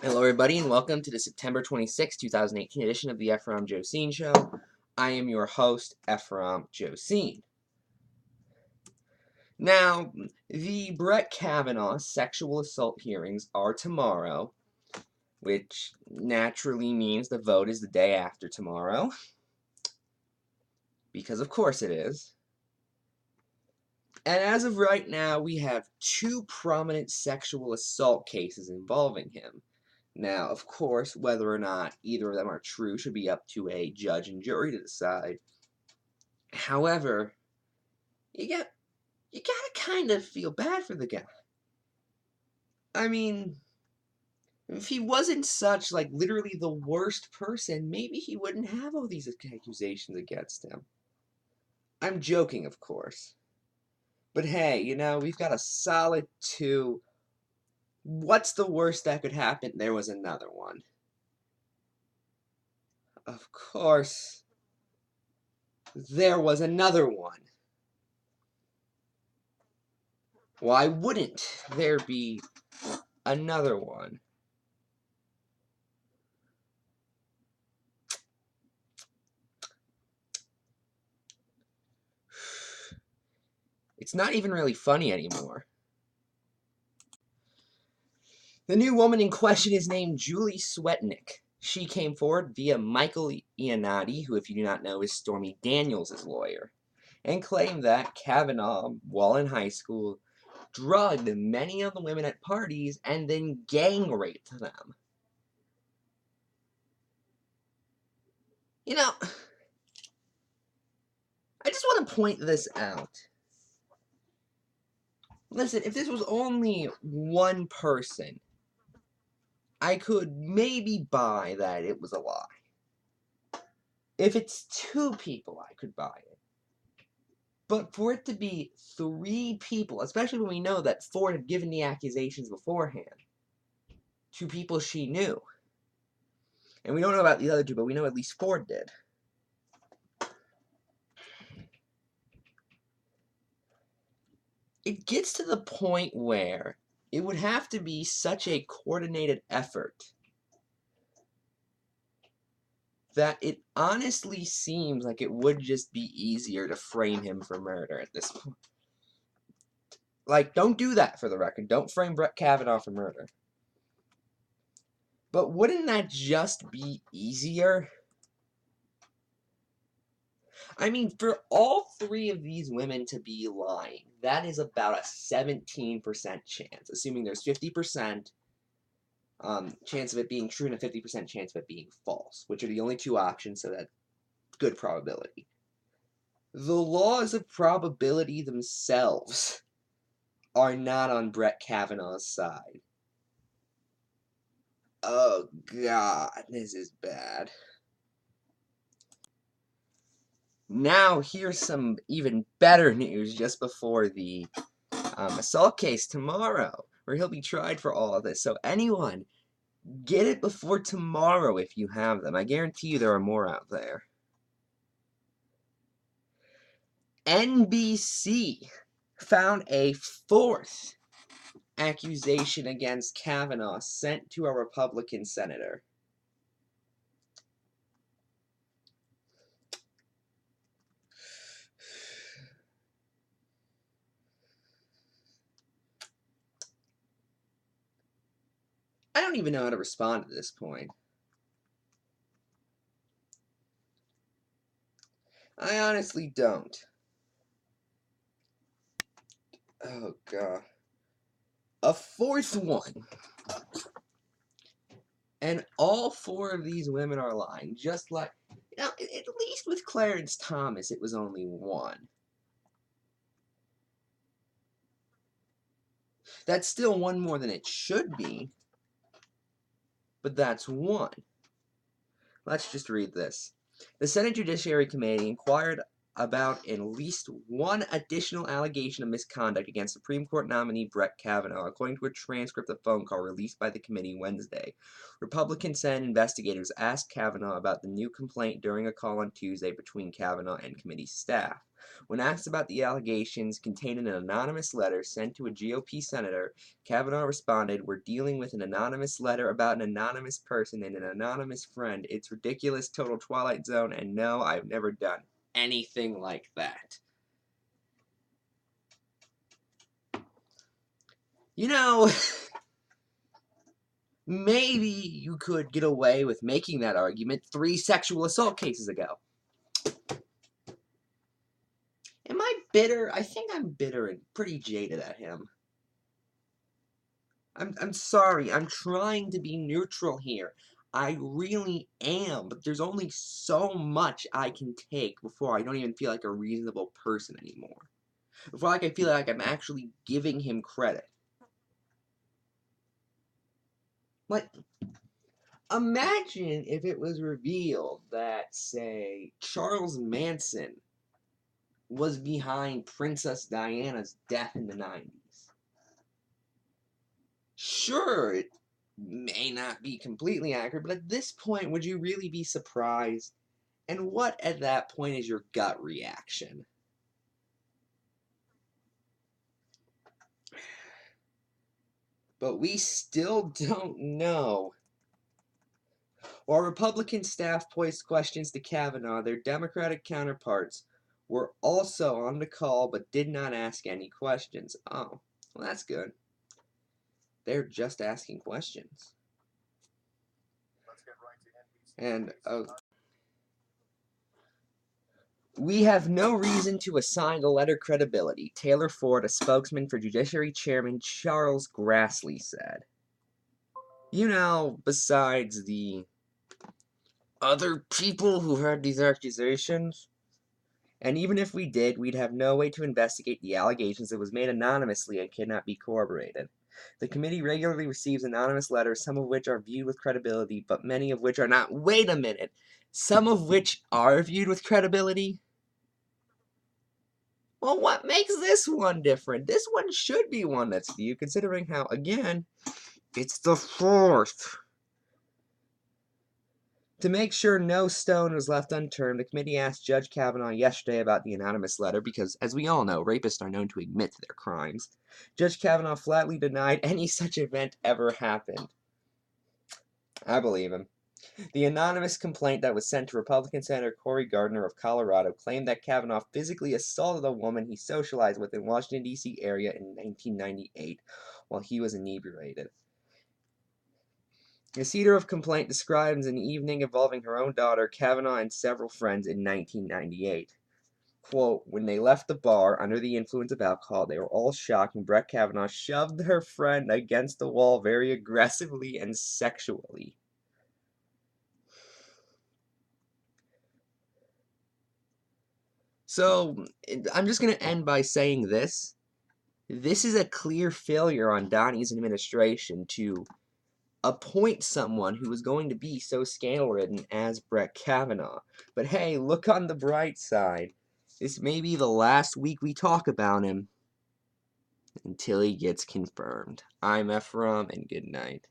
Hello everybody and welcome to the September 26, 2018 edition of the Ephrom Josine Show. I am your host, Ephrom Josine. Now, the Brett Kavanaugh sexual assault hearings are tomorrow, which naturally means the vote is the day after tomorrow. Because of course it is. And as of right now, we have two prominent sexual assault cases involving him. Now, of course, whether or not either of them are true should be up to a judge and jury to decide. However, you gotta kind of feel bad for the guy. I mean, if he wasn't such, literally the worst person, maybe he wouldn't have all these accusations against him. I'm joking, of course. But hey, we've got a solid 2. What's the worst that could happen? There was another one. Of course, there was another one. Why wouldn't there be another one? It's not even really funny anymore. The new woman in question is named Julie Swetnick. She came forward via Michael Iannotti, who, if you do not know, is Stormy Daniels' lawyer, and claimed that Kavanaugh, while in high school, drugged many of the women at parties and then gang raped them. I just want to point this out. Listen, if this was only one person, I could maybe buy that it was a lie. If it's 2 people, I could buy it. But for it to be 3 people, especially when we know that Ford had given the accusations beforehand to people she knew. And we don't know about the other 2, but we know at least Ford did. It gets to the point where it would have to be such a coordinated effort that it honestly seems like it would just be easier to frame him for murder at this point. Don't do that, for the record. Don't frame Brett Kavanaugh for murder. But wouldn't that just be easier? I mean, for all 3 of these women to be lying, that is about a 17% chance, assuming there's 50% chance of it being true and a 50% chance of it being false, which are the only 2 options, so that's good probability. The laws of probability themselves are not on Brett Kavanaugh's side. Oh God, this is bad. Now, here's some even better news just before the assault case tomorrow, where he'll be tried for all of this. So anyone, get it before tomorrow if you have them. I guarantee you there are more out there. NBC found a 4th accusation against Kavanaugh sent to a Republican senator. I don't even know how to respond at this point. I honestly don't. Oh, God. A 4th one. And all 4 of these women are lying. Just like, at least with Clarence Thomas, it was only 1. That's still 1 more than it should be. But that's 1. Let's just read this. The Senate Judiciary Committee inquired about at least one additional allegation of misconduct against Supreme Court nominee Brett Kavanaugh, according to a transcript of a phone call released by the committee Wednesday. Republican Senate investigators asked Kavanaugh about the new complaint during a call on Tuesday between Kavanaugh and committee staff. When asked about the allegations contained in an anonymous letter sent to a GOP senator, Kavanaugh responded, "We're dealing with an anonymous letter about an anonymous person and an anonymous friend. It's ridiculous, total Twilight Zone, and no, I've never done anything like that." You know, maybe you could get away with making that argument 3 sexual assault cases ago. Am I bitter? I think I'm bitter and pretty jaded at him. I'm sorry, I'm trying to be neutral here. I really am, but there's only so much I can take before I don't even feel like a reasonable person anymore. Before I feel like I'm actually giving him credit. Like, imagine if it was revealed that, say, Charles Manson was behind Princess Diana's death in the 90s. Sure, it may not be completely accurate, but at this point, would you really be surprised? And what at that point is your gut reaction? But we still don't know. While Republican staff posed questions to Kavanaugh, their Democratic counterparts were also on the call but did not ask any questions. Oh, well, that's good. They're just asking questions. And we have no reason to assign the letter credibility, Taylor Ford, a spokesman for Judiciary Chairman Charles Grassley, said. You know, besides the other people who heard these accusations, and even if we did, we'd have no way to investigate the allegations that was made anonymously and cannot be corroborated. The committee regularly receives anonymous letters, some of which are viewed with credibility, but many of which are not. Wait a minute! Some of which are viewed with credibility? Well, what makes this one different? This one should be one that's viewed, considering how, again, it's the 4th. To make sure no stone was left unturned, the committee asked Judge Kavanaugh yesterday about the anonymous letter because, as we all know, rapists are known to admit to their crimes. Judge Kavanaugh flatly denied any such event ever happened. I believe him. The anonymous complaint that was sent to Republican Senator Cory Gardner of Colorado claimed that Kavanaugh physically assaulted a woman he socialized with in Washington, D.C. area in 1998 while he was inebriated. The cedar of complaint describes an evening involving her own daughter, Kavanaugh, and several friends in 1998. Quote, when they left the bar under the influence of alcohol, they were all shocked when Brett Kavanaugh shoved her friend against the wall very aggressively and sexually. So, I'm just going to end by saying this. This is a clear failure on Donnie's administration to appoint someone who is going to be so scandal-ridden as Brett Kavanaugh. But hey, look on the bright side. This may be the last week we talk about him until he gets confirmed. I'm Ephrom, and good night.